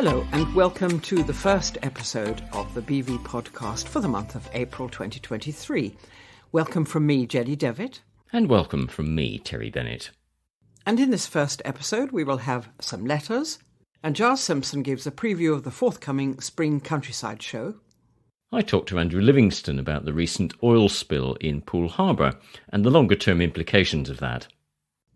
Hello and welcome to the first episode of the BV podcast for the month of April 2023. Welcome from me, Jenny Devitt. And welcome from me, Terry Bennett. And in this first episode we will have some letters, and Giles Simpson gives a preview of the forthcoming Spring Countryside Show. I talked to Andrew Livingston about the recent oil spill in Poole Harbour and the longer-term implications of that.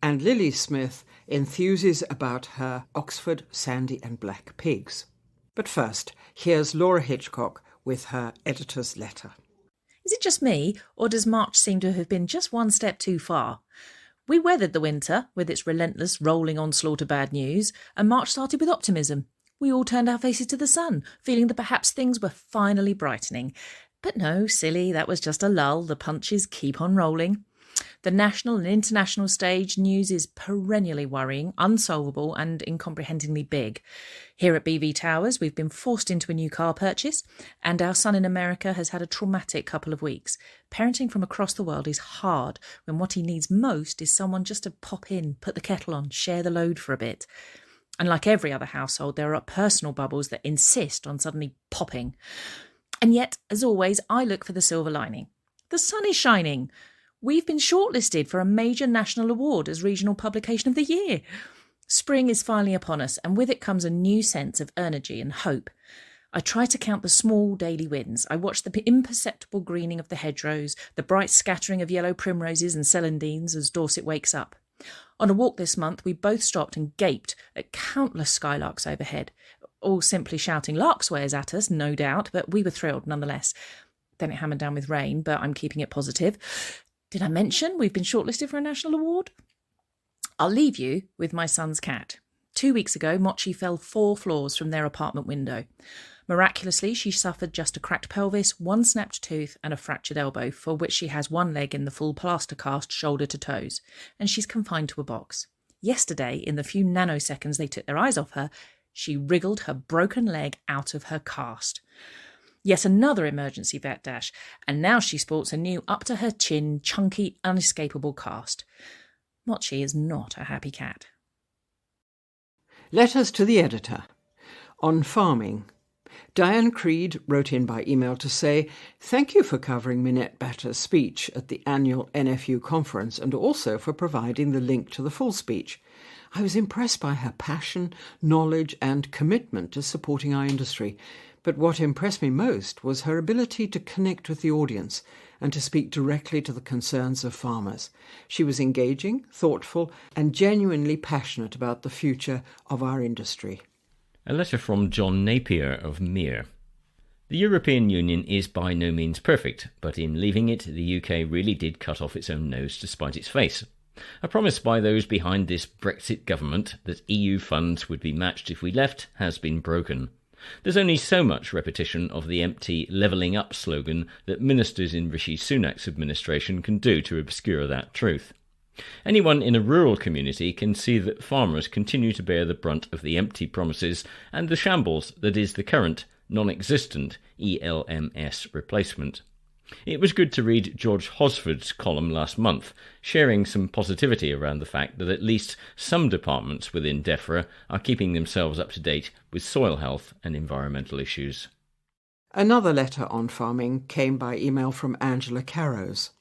And Lillie Smith enthuses about her Oxford Sandy and Black pigs. But first, here's Laura Hitchcock with her editor's letter. Is it just me, or does March seem to have been just one step too far? We weathered the winter with its relentless rolling onslaught of bad news, and March started with optimism. We all turned our faces to the sun, feeling that perhaps things were finally brightening. But no, silly, that was just a lull. The punches keep on rolling. The national and international stage news is perennially worrying, unsolvable and incomprehendingly big. Here at BV Towers, we've been forced into a new car purchase, and our son in America has had a traumatic couple of weeks. Parenting from across the world is hard when what he needs most is someone just to pop in, put the kettle on, share the load for a bit. And like every other household, there are personal bubbles that insist on suddenly popping. And yet, as always, I look for the silver lining. The sun is shining. We've been shortlisted for a major national award as Regional Publication of the Year. Spring is finally upon us, and with it comes a new sense of energy and hope. I try to count the small daily wins. I watch the imperceptible greening of the hedgerows, the bright scattering of yellow primroses and celandines as Dorset wakes up. On a walk this month, we both stopped and gaped at countless skylarks overhead, all simply shouting lark's-wares at us, no doubt, but we were thrilled nonetheless. Then it hammered down with rain, but I'm keeping it positive. Did I mention we've been shortlisted for a national award? I'll leave you with my son's cat. 2 weeks ago, Mochi fell 4 floors from their apartment window. Miraculously, she suffered just a cracked pelvis, 1 snapped tooth and a fractured elbow, for which she has 1 leg in the full plaster cast shoulder to toes, and she's confined to a box. Yesterday, in the few nanoseconds they took their eyes off her, she wriggled her broken leg out of her cast. Yet another emergency vet dash, and now she sports a new up-to-her-chin, chunky, unescapable cast. Mochi is not a happy cat. Letters to the editor. On farming. Diane Creed wrote in by email to say, "Thank you for covering Minette Batter's speech at the annual NFU conference and also for providing the link to the full speech. I was impressed by her passion, knowledge and commitment to supporting our industry. But what impressed me most was her ability to connect with the audience and to speak directly to the concerns of farmers. She was engaging, thoughtful, and genuinely passionate about the future of our industry." A letter from John Napier of Mere. The European Union is by no means perfect, but in leaving it, the UK really did cut off its own nose to spite its face. A promise by those behind this Brexit government that EU funds would be matched if we left has been broken. There's only so much repetition of the empty levelling up slogan that ministers in Rishi Sunak's administration can do to obscure that truth. Anyone in a rural community can see that farmers continue to bear the brunt of the empty promises and the shambles that is the current, non-existent ELMS replacement. It was good to read George Hosford's column last month, sharing some positivity around the fact that at least some departments within DEFRA are keeping themselves up to date with soil health and environmental issues. Another letter on farming came by email from Angela Carrows.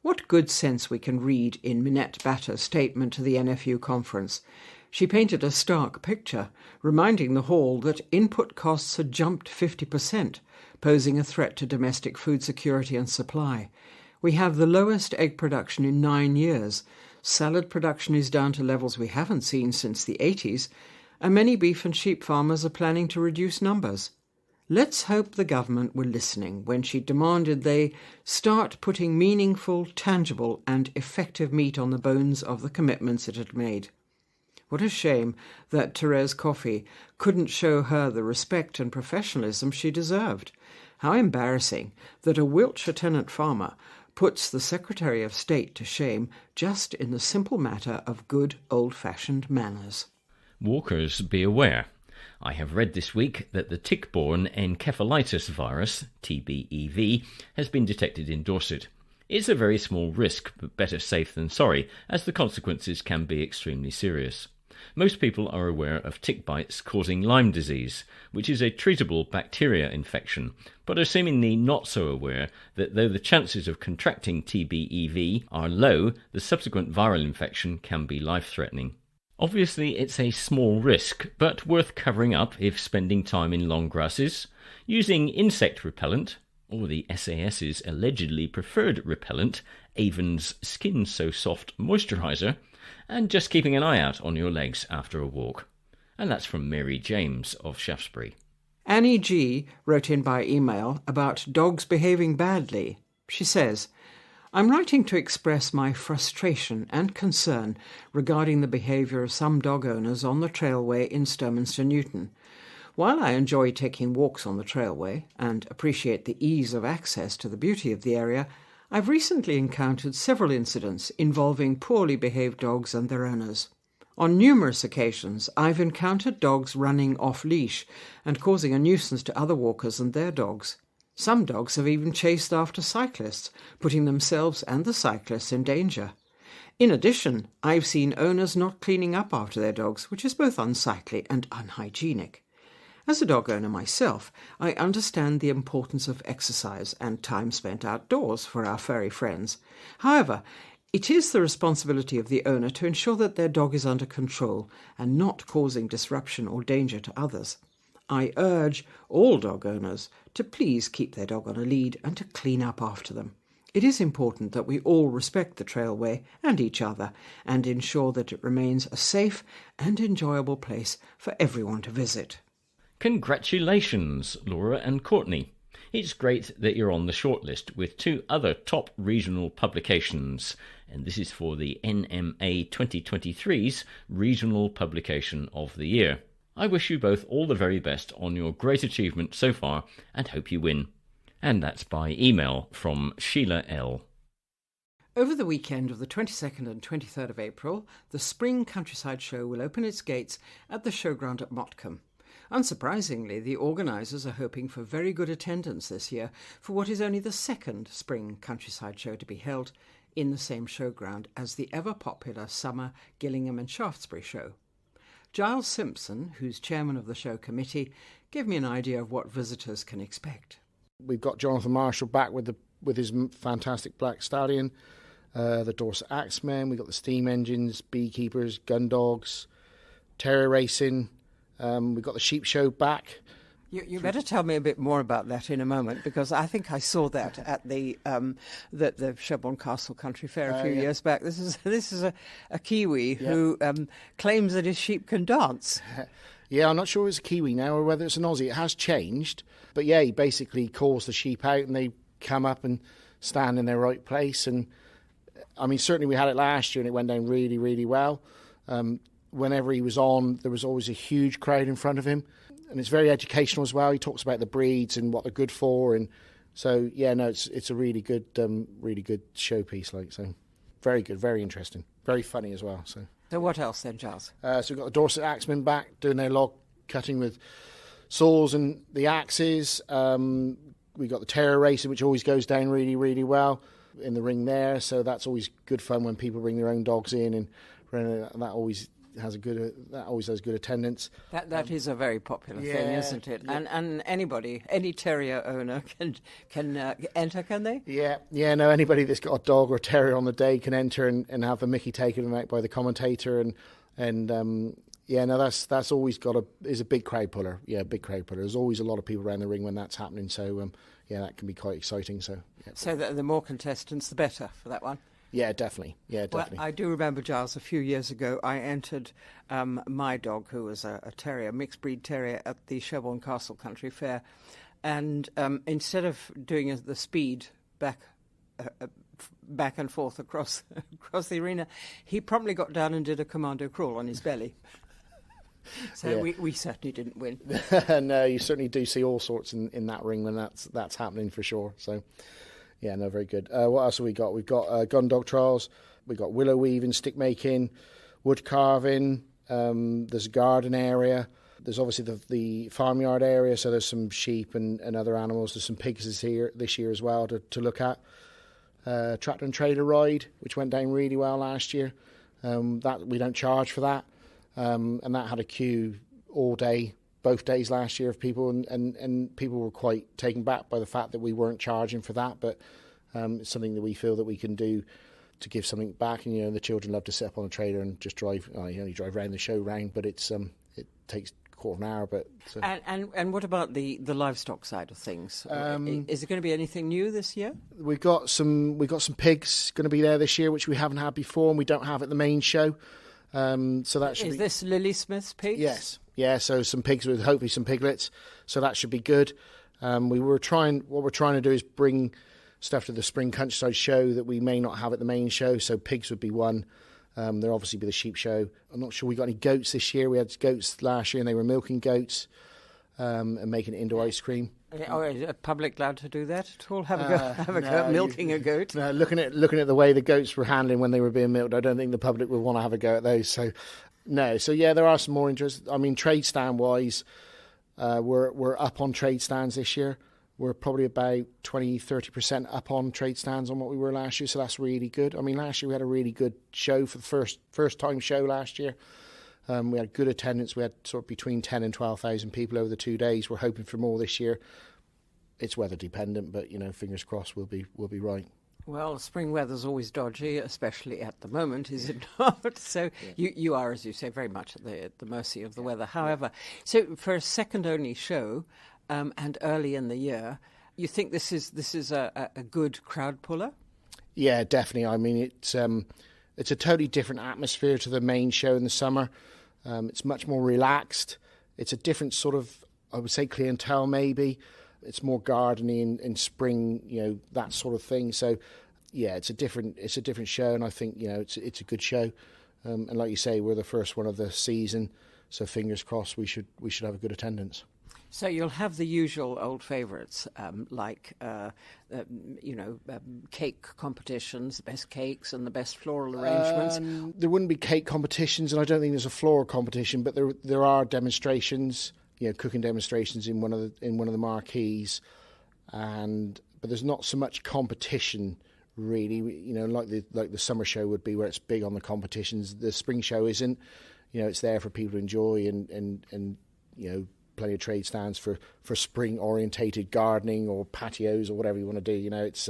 What good sense we can read in Minette Batter's statement to the NFU conference. She painted a stark picture, reminding the hall that input costs had jumped 50%, posing a threat to domestic food security and supply. We have the lowest egg production in 9 years. Salad production is down to levels we haven't seen since the 80s, and many beef and sheep farmers are planning to reduce numbers. Let's hope the government were listening when she demanded they start putting meaningful, tangible and effective meat on the bones of the commitments it had made. What a shame that Therese Coffey couldn't show her the respect and professionalism she deserved. How embarrassing that a Wiltshire tenant farmer puts the Secretary of State to shame just in the simple matter of good old-fashioned manners. Walkers, be aware. I have read this week that the tick-borne encephalitis virus, TBEV, has been detected in Dorset. It's a very small risk, but better safe than sorry, as the consequences can be extremely serious. Most people are aware of tick bites causing Lyme disease, which is a treatable bacteria infection, but are seemingly not so aware that though the chances of contracting TBEV are low, the subsequent viral infection can be life-threatening. Obviously, it's a small risk, but worth covering up if spending time in long grasses, using insect repellent, or the SAS's allegedly preferred repellent, Avon's Skin So Soft Moisturiser, and just keeping an eye out on your legs after a walk. And that's from Mary James of Shaftesbury. Annie G. wrote in by email about dogs behaving badly. She says, I'm writing to express my frustration and concern regarding the behaviour of some dog owners on the trailway in Sturminster Newton. While I enjoy taking walks on the trailway and appreciate the ease of access to the beauty of the area, I've recently encountered several incidents involving poorly behaved dogs and their owners. On numerous occasions, I've encountered dogs running off-leash and causing a nuisance to other walkers and their dogs. Some dogs have even chased after cyclists, putting themselves and the cyclists in danger. In addition, I've seen owners not cleaning up after their dogs, which is both unsightly and unhygienic. As a dog owner myself, I understand the importance of exercise and time spent outdoors for our furry friends. However, it is the responsibility of the owner to ensure that their dog is under control and not causing disruption or danger to others. I urge all dog owners to please keep their dog on a lead and to clean up after them. It is important that we all respect the trailway and each other and ensure that it remains a safe and enjoyable place for everyone to visit. Congratulations, Laura and Courtney. It's great that you're on the shortlist with 2 other top regional publications, and this is for the NMA 2023's Regional Publication of the Year. I wish you both all the very best on your great achievement so far and hope you win. And that's by email from Sheila L. Over the weekend of the 22nd and 23rd of April, the Spring Countryside Show will open its gates at the showground at Motcombe. Unsurprisingly, the organisers are hoping for very good attendance this year for what is only the second Spring Countryside Show to be held in the same showground as the ever-popular summer Gilingham and Shaftesbury Show. Giles Simpson, who's chairman of the show committee, gave me an idea of what visitors can expect. We've got Jonathan Marshall back with his fantastic Black Stallion, the Dorset Axemen, we've got the steam engines, beekeepers, gun dogs, terrier racing. We've got the sheep show back. You better tell me a bit more about that in a moment, because I think I saw that at the Shelbourne Castle Country Fair a few years back. This is a Kiwi who claims that his sheep can dance. Yeah, I'm not sure it's a Kiwi now or whether it's an Aussie. It has changed. But yeah, he basically calls the sheep out and they come up and stand in their right place. And I mean, certainly we had it last year and it went down really, really well. Whenever he was on, there was always a huge crowd in front of him. And it's very educational as well. He talks about the breeds and what they're good for. And so, yeah, no, it's a really good showpiece. So very good, very interesting, very funny as well. So what else then, Giles? So we've got the Dorset Axemen back doing their log cutting with saws and the axes. We've got the terrier racing, which always goes down really, really well in the ring there. So that's always good fun when people bring their own dogs in, and that always has good attendance. That is a very popular thing, isn't it? Yeah. And any terrier owner can enter, can they? Yeah. No, anybody that's got a dog or a terrier on the day can enter and have the mickey taken out by the commentator, and that's always is a big crowd puller. Yeah, big crowd puller. There's always a lot of people around the ring when that's happening. So that can be quite exciting. So the more contestants, the better for that one. Yeah, definitely. Well, I do remember, Giles, a few years ago, I entered my dog, who was a terrier, mixed breed terrier, at the Shelbourne Castle Country Fair. And instead of doing the speed back and forth across the arena, he promptly got down and did a commando crawl on his belly. So we certainly didn't win. No, you certainly do see all sorts in that ring when that's happening for sure. So. Yeah, no, very good. What else have we got? We've got gun dog trials. We've got willow weaving, stick making, wood carving. There's a garden area. There's obviously the farmyard area, so there's some sheep and other animals. There's some pigs this year as well to look at. Tractor and trailer ride, which went down really well last year. That we don't charge for that. and that had a queue all day, both days last year of people, and people were quite taken back by the fact that we weren't charging for that, but it's something that we feel that we can do to give something back. And the children love to sit up on a trailer and just drive. You only drive around the show round, but it takes a quarter of an hour. But and what about the livestock side of things? Is there going to be anything new this year? We've got some pigs going to be there this year, which we haven't had before, and we don't have at the main show. So that should Is this Lillie Smith's pigs? Yes. Yeah, so some pigs with hopefully some piglets. So that should be good. What we're trying to do is bring stuff to the Spring Countryside Show that we may not have at the main show. So pigs would be one. There'll obviously be the sheep show. I'm not sure we got any goats this year. We had goats last year and they were milking goats and making it into ice cream. Is a public allowed to do that at all? Have a go at milking a goat? No, looking at the way the goats were handling when they were being milked, I don't think the public would want to have a go at those. So, no. So, yeah, there are some more interest. I mean, trade stand-wise, we're up on trade stands this year. We're probably about 20-30% up on trade stands on what we were last year, so that's really good. I mean, last year we had a really good show for the first-time show last year. We had good attendance. We had sort of between 10 and 12,000 people over the 2 days. We're hoping for more this year. It's weather dependent, but fingers crossed we'll be right. Well, spring weather's always dodgy, especially at the moment, is it not? So you are, as you say, very much at the mercy of the weather. However, so for a second-only show and early in the year, you think this is a good crowd puller? Yeah, definitely. I mean, it's a totally different atmosphere to the main show in the summer. It's much more relaxed. It's a different sort of, I would say, clientele maybe. It's more gardening in spring, that sort of thing. So, yeah, it's a different show, and I think it's a good show. And like you say, we're the first one of the season, so fingers crossed we should have a good attendance. So you'll have the usual old favourites like cake competitions, the best cakes and the best floral arrangements. There wouldn't be cake competitions, and I don't think there's a floral competition, but there are demonstrations. Cooking demonstrations in one of the marquees, but there's not so much competition really. Like the summer show would be, where it's big on the competitions. The spring show isn't. It's there for people to enjoy and plenty of trade stands for spring orientated gardening or patios or whatever you want to do. It's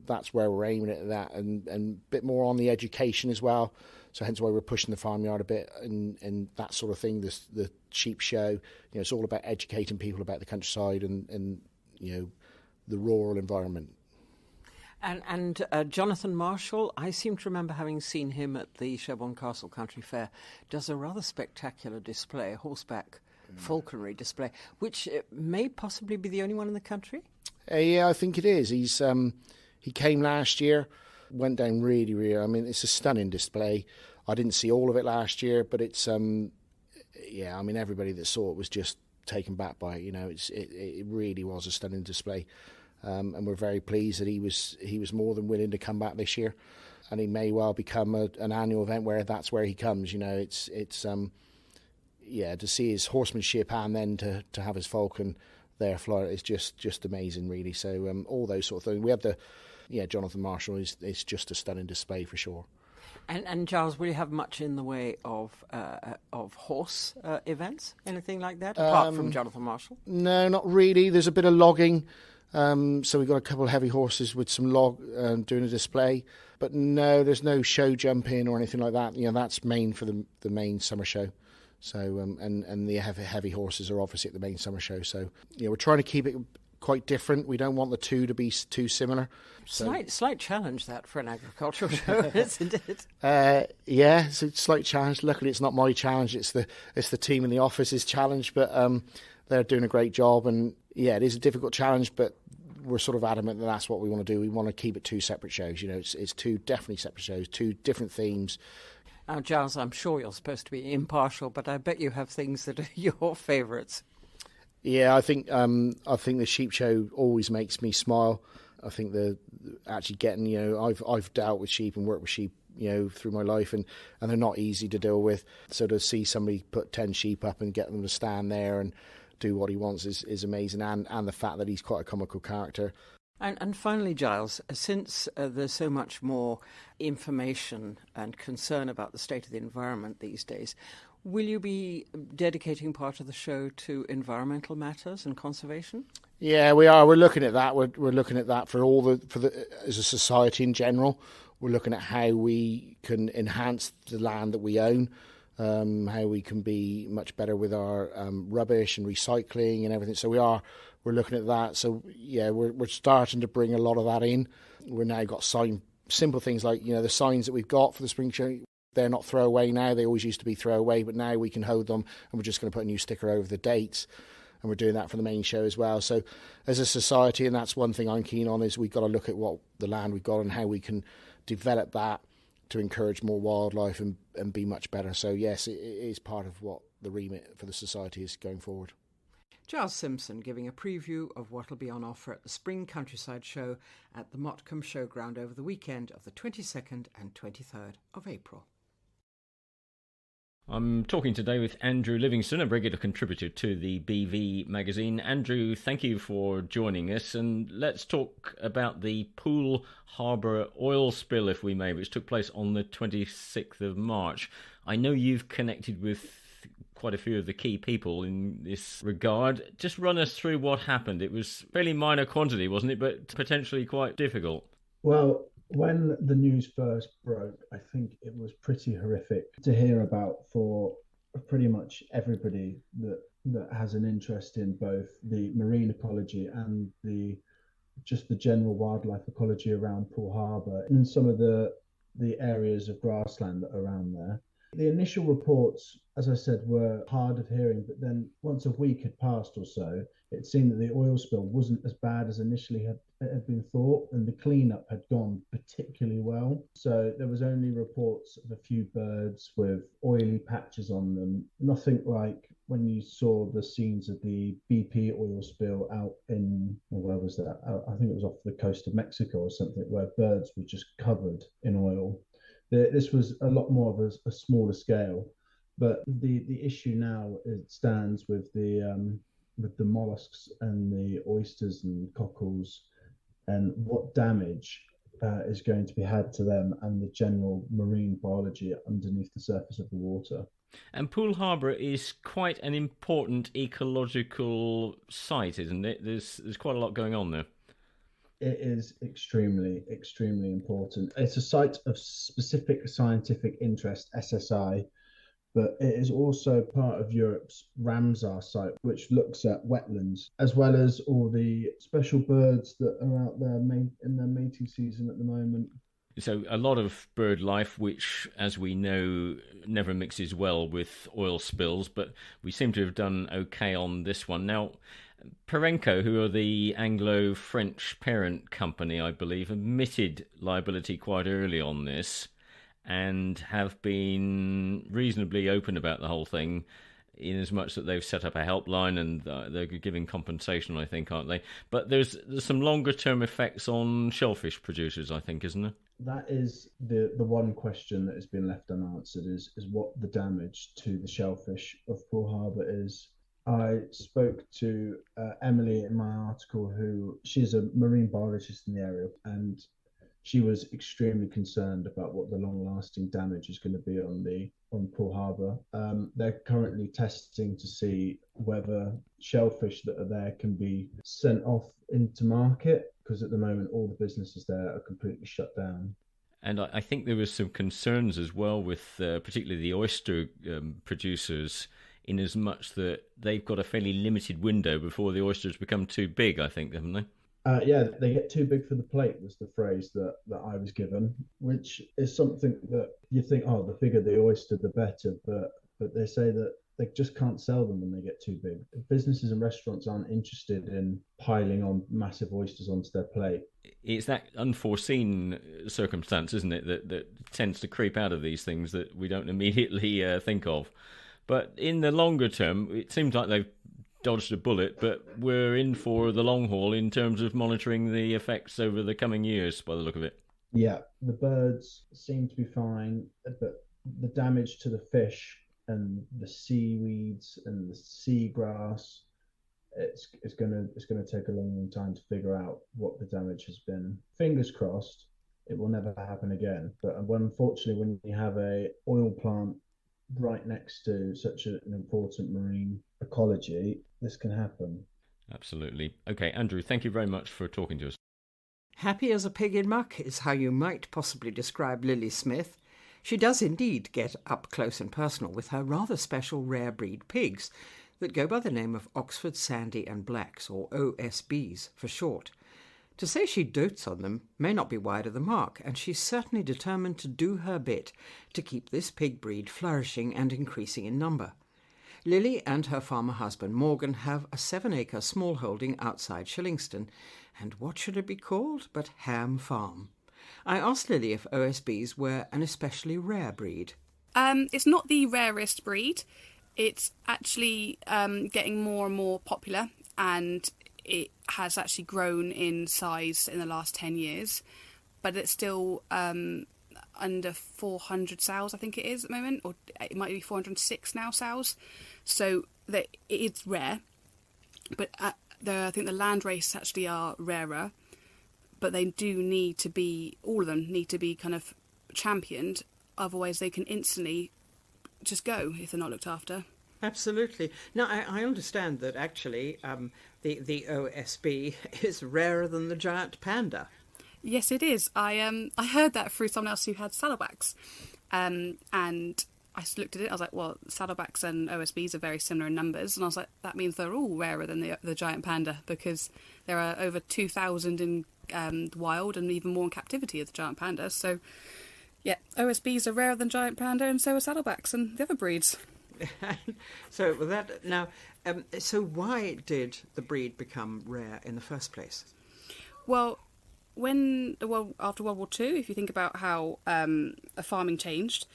that's where we're aiming at that, and a bit more on the education as well. So hence why we're pushing the farmyard a bit and that sort of thing. The sheep show, it's all about educating people about the countryside and the rural environment. And Jonathan Marshall, I seem to remember having seen him at the Sherborne Castle Country Fair, does a rather spectacular display, a horseback falconry display, which may possibly be the only one in the country. Yeah, I think it is. He came last year. Went down really, really. I mean, it's a stunning display. I didn't see all of it last year, but it's I mean, everybody that saw it was just taken back by it. It really was a stunning display, and we're very pleased that he was more than willing to come back this year, and he may well become an annual event where that's where he comes. It's to see his horsemanship and then to have his falcon there fly is just amazing, really. So all those sort of things. We have Jonathan Marshall is just a stunning display for sure. And Giles, will you have much in the way of horse events, anything like that, apart from Jonathan Marshall? No, not really. There's a bit of logging, so we've got a couple of heavy horses with some log doing a display. But no, there's no show jumping or anything like that. That's main for the main summer show. So and the heavy horses are obviously at the main summer show. So we're trying to keep it quite different. We don't want the two to be too similar. So, slight challenge that for an agricultural show, isn't it? Yeah, it's a slight challenge. Luckily, it's not my challenge. It's the team in the office's challenge. But they're doing a great job, and yeah, it is a difficult challenge. But we're sort of adamant that that's what we want to do. We want to keep it two separate shows. It's two definitely separate shows, two different themes. Now, Giles, I'm sure you're supposed to be impartial, but I bet you have things that are your favourites. Yeah, I think the sheep show always makes me smile. I think the actually getting I've dealt with sheep and worked with sheep through my life, and they're not easy to deal with. So to see somebody put 10 sheep up and get them to stand there and do what he wants is amazing, and the fact that he's quite a comical character. And finally, Giles, since there's so much more information and concern about the state of the environment these days, will you be dedicating part of the show to environmental matters and conservation? Yeah, we are. We're looking at that. We're looking at that for as a society in general. We're looking at how we can enhance the land that we own, how we can be much better with our rubbish and recycling and everything. So we're looking at that. So yeah, we're starting to bring a lot of that in. We're now got simple things like, the signs that we've got for the spring show. They're not throwaway now. They always used to be throwaway, but now we can hold them, and we're just going to put a new sticker over the dates. And we're doing that for the main show as well. So as a society, and that's one thing I'm keen on, is we've got to look at what the land we've got and how we can develop that to encourage more wildlife and be much better. So yes, it is part of what the remit for the society is going forward. Giles Simpson giving a preview of what will be on offer at the Spring Countryside Show at the Motcombe Showground over the weekend of the 22nd and 23rd of April. I'm talking today with Andrew Livingston, a regular contributor to the BV magazine. Andrew, thank you for joining us, and let's talk about the Poole Harbour oil spill, if we may, which took place on the 26th of March. I know you've connected with quite a few of the key people in this regard. Just run us through what happened. It was fairly minor quantity, wasn't it, but potentially quite difficult? Well, when the news first broke, I think it was pretty horrific to hear about for pretty much everybody that has an interest in both the marine ecology and the general wildlife ecology around Poole Harbour and some of the areas of grassland around there. The initial reports, as I said, were hard of hearing, but then once a week had passed or so, it seemed that the oil spill wasn't as bad as initially had been thought, and the cleanup had gone particularly well. So there was only reports of a few birds with oily patches on them, nothing like when you saw the scenes of the BP oil spill out in, where was that? I think it was off the coast of Mexico or something, where birds were just covered in oil. This was a lot more of a smaller scale, but the issue now, it stands with the mollusks and the oysters and cockles, and what damage is going to be had to them and the general marine biology underneath the surface of the water. And Poole Harbour is quite an important ecological site, isn't it? There's quite a lot going on there. It is extremely, extremely important. It's a site of specific scientific interest, SSI, but it is also part of Europe's Ramsar site, which looks at wetlands, as well as all the special birds that are out there in their mating season at the moment. So a lot of bird life, which, as we know, never mixes well with oil spills, but we seem to have done okay on this one. Now, Perenco, who are the Anglo-French parent company, I believe, admitted liability quite early on this and have been reasonably open about the whole thing, in as much that they've set up a helpline and they're giving compensation, I think, aren't they? But there's some longer-term effects on shellfish producers, I think, isn't there? That is the one question that has been left unanswered, is what the damage to the shellfish of Poole Harbour is. I spoke to Emily in my article, she's a marine biologist in the area, and she was extremely concerned about what the long-lasting damage is going to be on Poole Harbour. They're currently testing to see whether shellfish that are there can be sent off into market, because at the moment all the businesses there are completely shut down. And I think there was some concerns as well with particularly the oyster producers, in as much that they've got a fairly limited window before the oysters become too big, I think, haven't they? Yeah, they get too big for the plate was the phrase that I was given, which is something that you think, the bigger the oyster, the better. But they say that they just can't sell them when they get too big. Businesses and restaurants aren't interested in piling on massive oysters onto their plate. It's that unforeseen circumstance, isn't it, that tends to creep out of these things that we don't immediately think of. But in the longer term, it seems like they've dodged a bullet, but we're in for the long haul in terms of monitoring the effects over the coming years, by the look of it. Yeah, the birds seem to be fine, but the damage to the fish and the seaweeds and the seagrass, it's gonna take a long time to figure out what the damage has been. Fingers crossed, it will never happen again. But unfortunately, when you have a oil plant right next to such an important marine ecology, this can happen. Absolutely. Okay, Andrew, thank you very much for talking to us. Happy as a pig in muck is how you might possibly describe Lillie Smith. She does indeed get up close and personal with her rather special rare breed pigs that go by the name of Oxford Sandy and Blacks, or OSBs for short. To say she dotes on them may not be wide of the mark, and she's certainly determined to do her bit to keep this pig breed flourishing and increasing in number. Lillie and her farmer husband Morgan have a 7-acre small holding outside Shillingston, and what should it be called but Ham Farm? I asked Lillie if OSBs were an especially rare breed. It's not the rarest breed. It's actually getting more and more popular, and it has actually grown in size in the last 10 years, but it's still under 400 sows, I think it is at the moment, or it might be 406 now sows. So it's rare, but I think the land race actually are rarer, but they do need to be, all of them need to be kind of championed, otherwise they can instantly just go if they're not looked after. Absolutely. Now, I understand that actually the OSB is rarer than the giant panda. Yes, it is. I heard that through someone else who had saddlebacks, and I just looked at it. I was like, well, saddlebacks and OSBs are very similar in numbers, and I was like, that means they're all rarer than the giant panda, because there are over 2,000 in wild and even more in captivity of the giant panda. So, yeah, OSBs are rarer than giant panda, and so are saddlebacks and the other breeds. So so why did the breed become rare in the first place? Well, after World War II, if you think about how farming changed,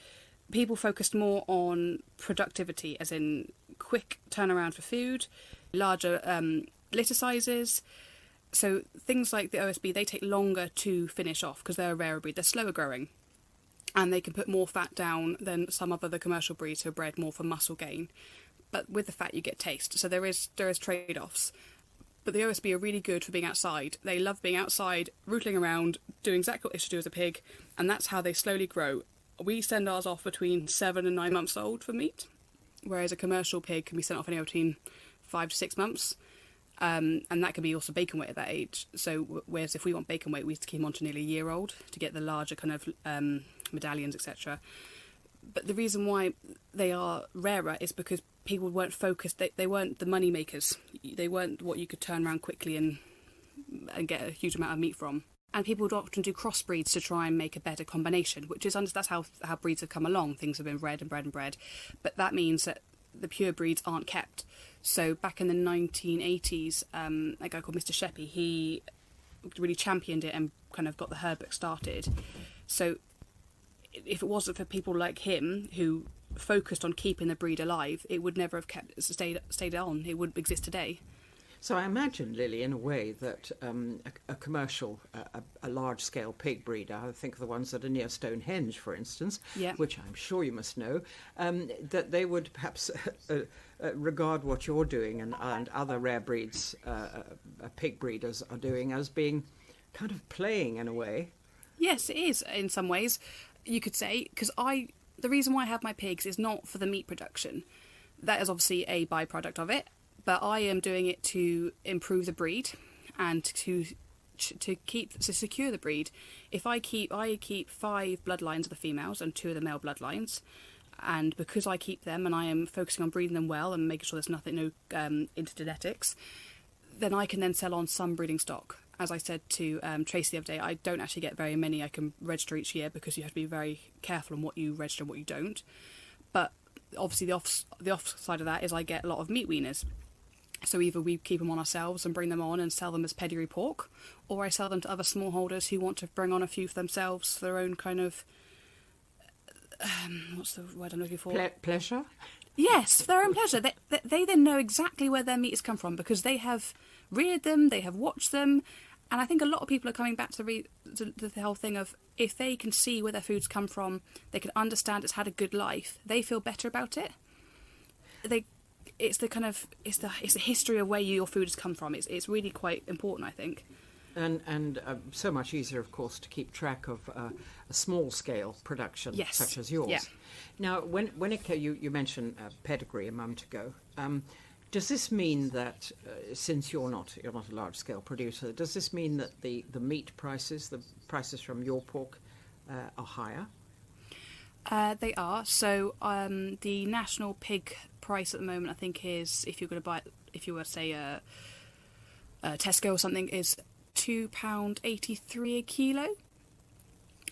people focused more on productivity, as in quick turnaround for food, larger litter sizes. So things like the OSB, they take longer to finish off because they're a rarer breed. They're slower growing, and they can put more fat down than some of the commercial breeds who are bred more for muscle gain. But with the fat, you get taste. So there is trade-offs. But the OSB are really good for being outside. They love being outside, rootling around, doing exactly what they should do as a pig, and that's how they slowly grow. We send ours off between 7 and 9 months old for meat, whereas a commercial pig can be sent off anywhere between 5 to 6 months, and that can be also bacon weight at that age. So whereas if we want bacon weight, we have to keep them on to nearly a year old to get the larger kind of medallions, etc. But the reason why they are rarer is because people weren't focused. They weren't the money makers. They weren't what you could turn around quickly and get a huge amount of meat from. And people would often do crossbreeds to try and make a better combination, which is that's how breeds have come along. Things have been bred and bred and bred, but that means that the pure breeds aren't kept. So back in the 1980s, a guy called Mr. Sheppy, he really championed it and kind of got the herd book started. So if it wasn't for people like him who focused on keeping the breed alive, it would never have stayed on. It wouldn't exist today. So I imagine, Lillie, in a way that a commercial, a large-scale pig breeder, I think of the ones that are near Stonehenge, for instance, yeah, which I'm sure you must know, that they would perhaps regard what you're doing and other rare breeds, pig breeders are doing, as being kind of playing in a way. Yes, it is in some ways, you could say, because the reason why I have my pigs is not for the meat production. That is obviously a byproduct of it. But I am doing it to improve the breed and to secure the breed. If I keep 5 bloodlines of the females and 2 of the male bloodlines, and because I keep them and I am focusing on breeding them well and making sure there's no intergenetics, then I can then sell on some breeding stock. As I said to Tracy the other day, I don't actually get very many I can register each year because you have to be very careful on what you register and what you don't. But obviously the off side of that is I get a lot of meat weaners. So either we keep them on ourselves and bring them on and sell them as pedigree pork, or I sell them to other smallholders who want to bring on a few for themselves for their own kind of, what's the word I'm looking for? Pleasure? Yes, for their own pleasure. They then know exactly where their meat has come from because they have reared them, they have watched them, and I think a lot of people are coming back to the whole thing of if they can see where their food's come from, they can understand it's had a good life, they feel better about it. it's the history of where your food has come from. It's really quite important, I think. And so much easier, of course, to keep track of a small-scale production such as yours. Yeah. Now, when you mentioned pedigree a moment ago, does this mean that since you're not a large-scale producer, does this mean that the meat prices, the prices from your pork, are higher? They are. So the national pig price at the moment, I think, is if you were to say a Tesco or something, is £2.83 a kilo.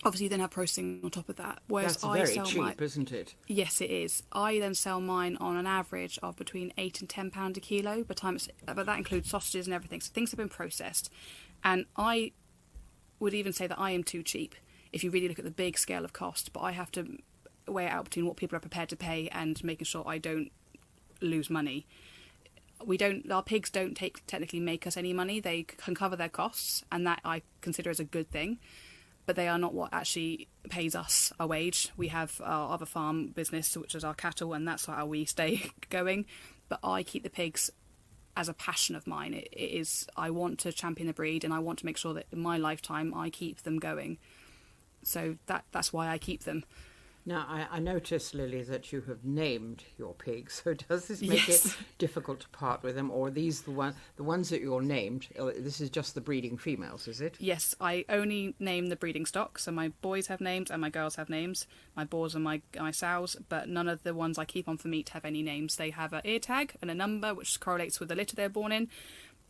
Obviously, you then have processing on top of that. Whereas That's very cheap, isn't it? Yes, it is. I then sell mine on an average of between £8 and £10 a kilo. But that includes sausages and everything. So things have been processed, and I would even say that I am too cheap if you really look at the big scale of cost. But I have to weigh it out between what people are prepared to pay and making sure I don't lose money. Our pigs don't technically make us any money. They can cover their costs, and that I consider as a good thing. But they are not what actually pays us a wage. We have our other farm business, which is our cattle, and that's how we stay going. But I keep the pigs as a passion of mine. It is, I want to champion the breed, and I want to make sure that in my lifetime I keep them going. So that's why I keep them. Now, I noticed, Lillie, that you have named your pigs. So does this make it difficult to part with them, or are these the ones that you're named? This is just the breeding females, is it? Yes, I only name the breeding stock. So my boys have names and my girls have names. My boars and my sows, but none of the ones I keep on for meat have any names. They have an ear tag and a number, which correlates with the litter they're born in,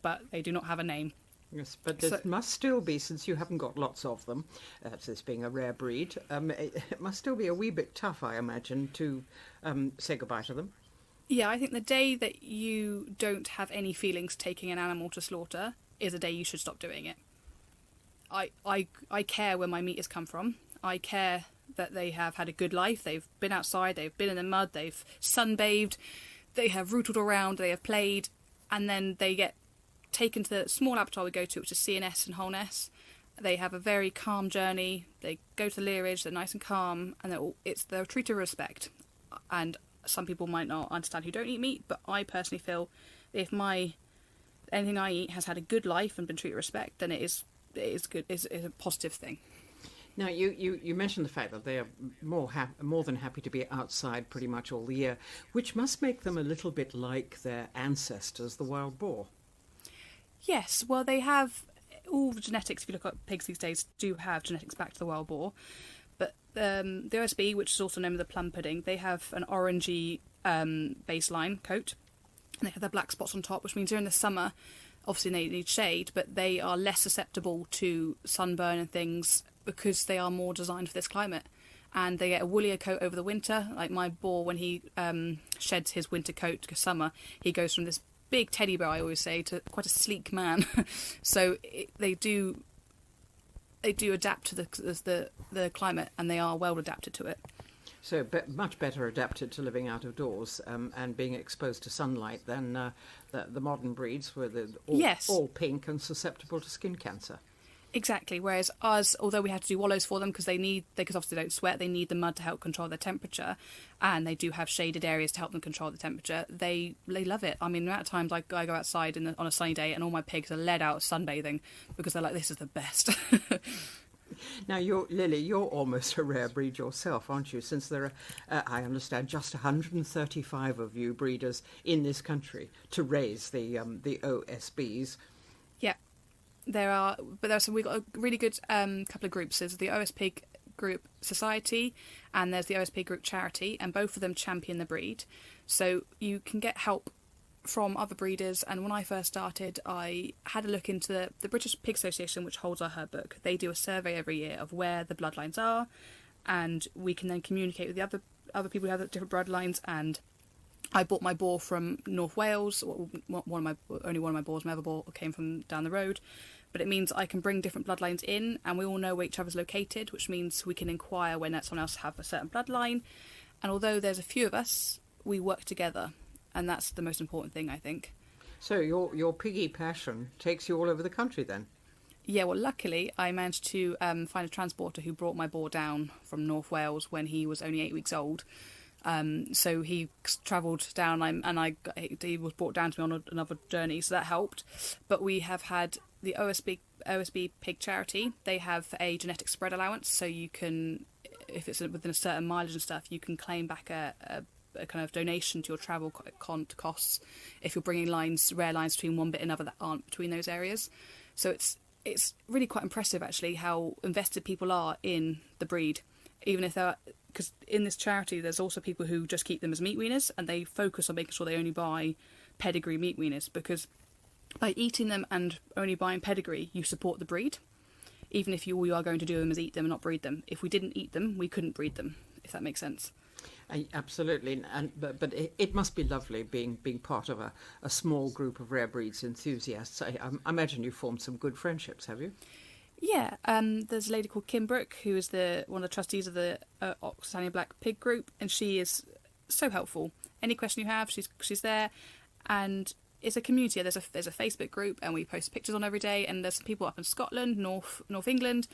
but they do not have a name. Yes, but there must still be, since you haven't got lots of them, this being a rare breed, it must still be a wee bit tough, I imagine, to say goodbye to them. Yeah, I think the day that you don't have any feelings taking an animal to slaughter is the day you should stop doing it. I care where my meat has come from. I care that they have had a good life. They've been outside, they've been in the mud, they've sunbathed, they have rootled around, they have played, and then they get taken to the small abattoir we go to, which is C&S and Holness. They have a very calm journey. They go to Learage, they're nice and calm, and they're treated with respect. And some people might not understand who don't eat meat, but I personally feel if anything I eat has had a good life and been treated with respect, then it is good. It's a positive thing. Now, you mentioned the fact that they are more than happy to be outside pretty much all the year, which must make them a little bit like their ancestors, the wild boar. Yes, well, they have all the genetics. If you look at pigs these days, do have genetics back to the wild boar. But the OSB, which is also known as the plum pudding, they have an orangey baseline coat, and they have their black spots on top, which means during the summer, obviously they need shade, but they are less susceptible to sunburn and things because they are more designed for this climate. And they get a woollier coat over the winter. Like my boar, when he sheds his winter coat to summer, he goes from this big teddy bear, I always say, to quite a sleek man. So they do adapt to the climate, and they are well adapted to it. So much better adapted to living out of doors and being exposed to sunlight than the modern breeds, where they're all pink and susceptible to skin cancer. Exactly. Whereas us, although we have to do wallows for them because obviously they don't sweat, they need the mud to help control their temperature, and they do have shaded areas to help them control the temperature. They love it. I mean, the amount of times I go outside on a sunny day and all my pigs are led out sunbathing because they're like, this is the best. Now, Lillie, you're almost a rare breed yourself, aren't you? Since there are, I understand, just 135 of you breeders in this country to raise the OSBs. Yeah. We've got a really good couple of groups. There's the OSP Group Society and there's the OSP Group Charity, and both of them champion the breed. So you can get help from other breeders, and when I first started, I had a look into the British Pig Association, which holds our herd book. They do a survey every year of where the bloodlines are, and we can then communicate with the other people who have different bloodlines. And I bought my boar from North Wales. Only one of my boars, my other boar, came from down the road. But it means I can bring different bloodlines in, and we all know where each other's located, which means we can inquire when someone else have a certain bloodline. And although there's a few of us, we work together, and that's the most important thing, I think. So your piggy passion takes you all over the country then? Yeah, well, luckily I managed to find a transporter who brought my boar down from North Wales when he was only 8 weeks old. So he travelled down, he was brought down to me on another journey, so that helped. But we have had the OSB Pig Charity. They have a genetic spread allowance, so you can, if it's within a certain mileage and stuff, you can claim back a kind of donation to your travel costs if you're bringing rare lines between one bit and another that aren't between those areas. So it's really quite impressive, actually, how invested people are in the breed, even if they're, because in this charity there's also people who just keep them as meat weaners, and they focus on making sure they only buy pedigree meat weaners, because by eating them and only buying pedigree, you support the breed, even if all you are going to do them is eat them and not breed them. If we didn't eat them, we couldn't breed them, if that makes sense. Absolutely, but it must be lovely being part of a small group of rare breeds enthusiasts. I imagine you formed some good friendships, have you? Yeah, there's a lady called Kim Brooke, who is one of the trustees of the Occitania Black Pig Group, and she is so helpful. Any question you have, she's there, and it's a community. There's a Facebook group, and we post pictures on every day, and there's some people up in Scotland, North England,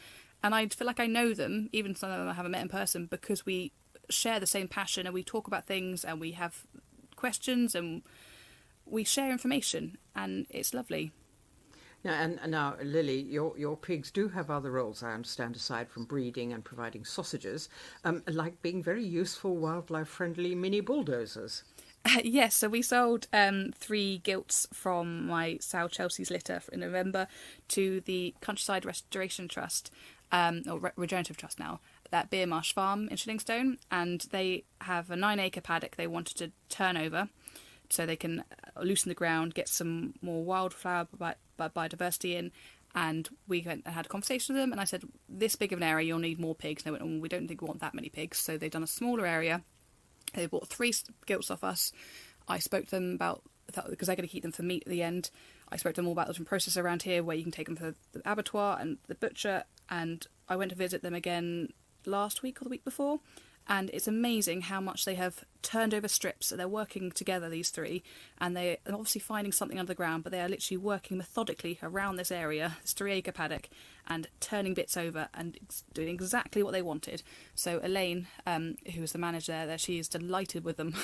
and I feel like I know them, even some of them I haven't met in person, because we share the same passion, and we talk about things, and we have questions, and we share information, and it's lovely. Now, Lillie, your pigs do have other roles, I understand, aside from breeding and providing sausages, like being very useful wildlife-friendly mini bulldozers. Yes, so we sold 3 gilts from my South Chelsea's litter in November to the Countryside Restoration Trust, or Regenerative Trust now, at Beer Marsh Farm in Shillingstone, and they have a 9-acre paddock they wanted to turn over so they can loosen the ground, get some more wildflower biodiversity in. And we went and had a conversation with them, and I said, this big of an area, you'll need more pigs. And they went, we don't think we want that many pigs. So they've done a smaller area. They bought 3 gilts off us. I spoke to them about, because they're going to keep them for meat at the end, I spoke to them all about the different process around here where you can take them for the abattoir and the butcher, and I went to visit them again last week or the week before, and it's amazing how much they have turned over strips. So they're working together, these 3, and they are obviously finding something under the ground, but they are literally working methodically around this area, this 3-acre paddock, and turning bits over and doing exactly what they wanted. So Elaine, who is the manager there, she is delighted with them,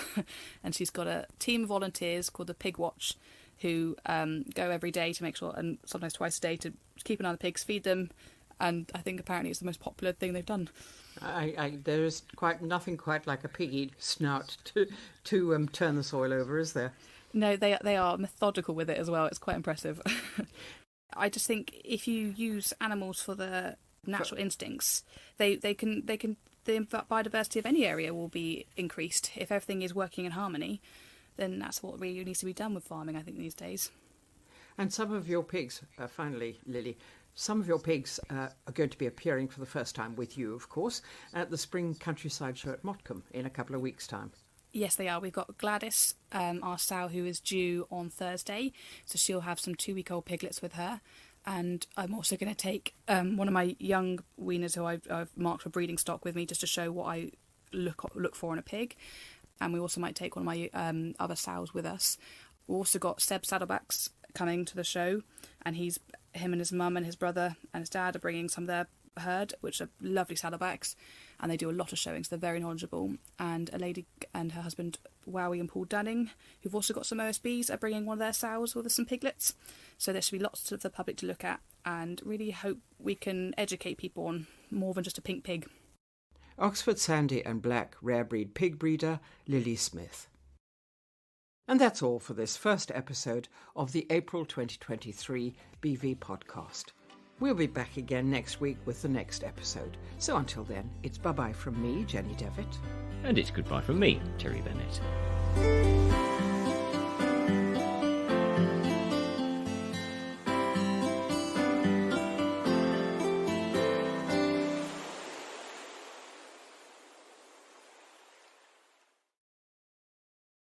and she's got a team of volunteers called the Pig Watch, who go every day to make sure, and sometimes twice a day, to keep an eye on the pigs, feed them, and I think apparently it's the most popular thing they've done. There is nothing quite like a piggy snout to turn the soil over, is there? No, they are methodical with it as well. It's quite impressive. I just think if you use animals for the natural instincts, the biodiversity of any area will be increased. If everything is working in harmony, then that's what really needs to be done with farming, I think, these days. And some of your pigs, finally, Lillie, some of your pigs are going to be appearing for the first time with you, of course, at the Spring Countryside Show at Motcombe in a couple of weeks' time. Yes, they are. We've got Gladys, our sow, who is due on Thursday, so she'll have some 2-week-old piglets with her. And I'm also going to take one of my young weaners who I've marked for breeding stock with me, just to show what I look for in a pig. And we also might take one of my other sows with us. We've also got Seb Saddlebacks coming to the show, and him and his mum and his brother and his dad are bringing some of their herd, which are lovely saddlebacks, and they do a lot of showings. They're very knowledgeable. And a lady and her husband, Wowie and Paul Dunning, who've also got some OSBs, are bringing one of their sows with some piglets. So there should be lots for the public to look at, and really hope we can educate people on more than just a pink pig. Oxford Sandy and Black rare breed pig breeder Lillie Smith. And that's all for this first episode of the April 2023 BV podcast. We'll be back again next week with the next episode. So until then, it's bye-bye from me, Jenny Devitt. And it's goodbye from me, Terry Bennett.